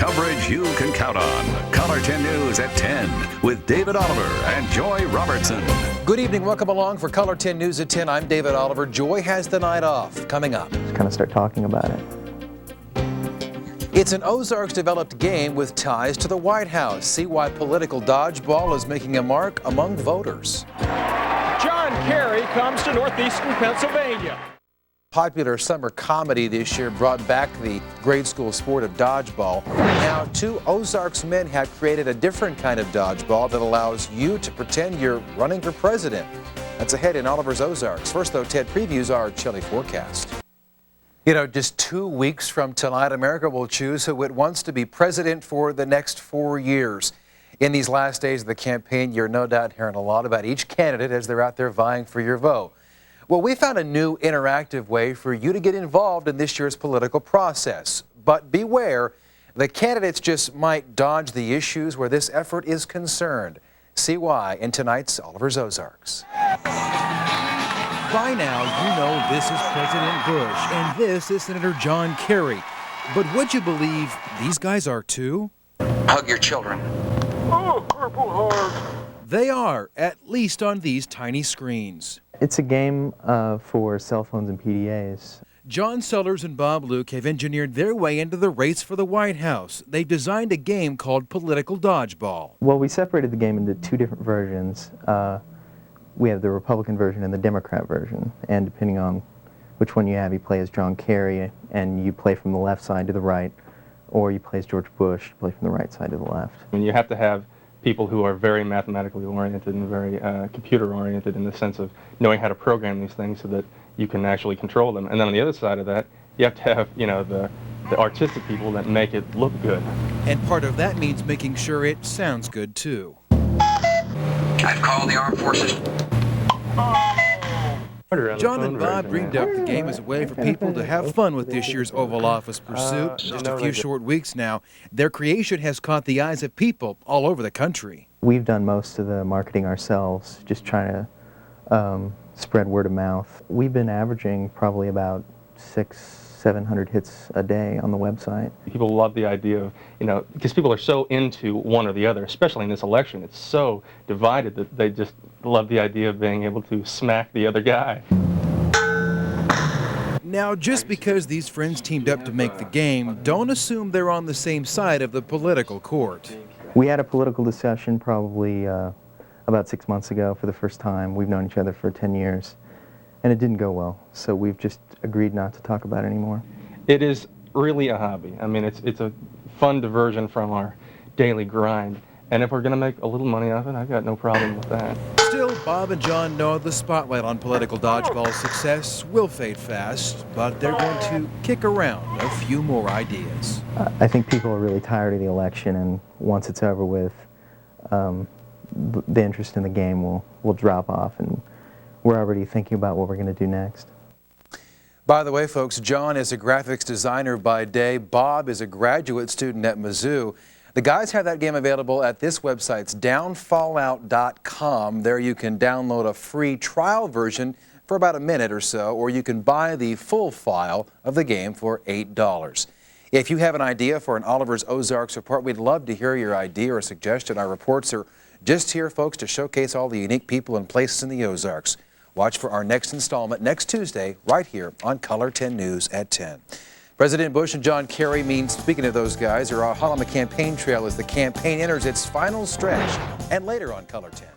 Coverage you can count on. Color 10 News at 10 with David Oliver and Joy Robertson. Good evening. Welcome along for Color 10 News at 10. I'm David Oliver. Joy has the night off. Coming up. Just kind of start talking about it. It's an Ozarks-developed game with ties to the White House. See why political dodgeball is making a mark among voters. John Kerry comes to northeastern Pennsylvania. Popular summer comedy this year brought back the grade school sport of dodgeball. Now, two Ozarks men have created a different kind of dodgeball that allows you to pretend you're running for president. That's ahead in Oliver's Ozarks. First, though, Ted previews our chilly forecast. You know, just 2 weeks from tonight, America will choose who it wants to be president for the next 4 years. In these last days of the campaign, you're no doubt hearing a lot about each candidate as they're out there vying for your vote. Well, we found a new interactive way for you to get involved in this year's political process. But beware, the candidates just might dodge the issues where this effort is concerned. See why in tonight's Oliver's Ozarks. By now, you know this is President Bush, and this is Senator John Kerry. But would you believe these guys are too? Hug your children. Oh, purple heart. They are, at least on these tiny screens. It's a game for cell phones and PDAs. John Sellers and Bob Luke have engineered their way into the race for the White House. They've designed a game called Political Dodgeball. Well, we separated the game into two different versions. We have the Republican version and the Democrat version, and depending on which one you have, you play as John Kerry, and you play from the left side to the right, or you play as George Bush, you play from the right side to the left. And you have to have people who are very mathematically oriented and very computer oriented in the sense of knowing how to program these things so that you can actually control them. And then on the other side of that, you have to have, you know, the artistic people that make it look good. And part of that means making sure it sounds good too. I've called the armed forces. John and Bob dreamed up the game as a way for people to have fun with this year's Oval Office pursuit. Just a few short weeks now, their creation has caught the eyes of people all over the country. We've done most of the marketing ourselves, just trying to spread word of mouth. We've been averaging probably about 600-700 hits a day on the website. People love the idea of, you know, because people are so into one or the other, especially in this election. It's so divided that they just love the idea of being able to smack the other guy. Now, just because these friends teamed up to make the game, don't assume they're on the same side of the political court. We had a political discussion probably about 6 months ago for the first time. We've known each other for 10 years. And it didn't go well, so we've just agreed not to talk about it anymore. It is really a hobby. I mean, it's a fun diversion from our daily grind. And if we're going to make a little money off it, I've got no problem with that. Still, Bob and John know the spotlight on political dodgeball success will fade fast, but they're going to kick around a few more ideas. I think people are really tired of the election, and once it's over with, the interest in the game will drop off, and we're already thinking about what we're going to do next. By the way, folks, John is a graphics designer by day. Bob is a graduate student at Mizzou. The guys have that game available at this website's Downfallout.com. There you can download a free trial version for about a minute or so, or you can buy the full file of the game for $8. If you have an idea for an Oliver's Ozarks report, we'd love to hear your idea or suggestion. Our reports are just here, folks, to showcase all the unique people and places in the Ozarks. Watch for our next installment next Tuesday right here on Color 10 News at 10. President Bush and John Kerry speaking of those guys, are hot on the campaign trail as the campaign enters its final stretch. And later on Color 10.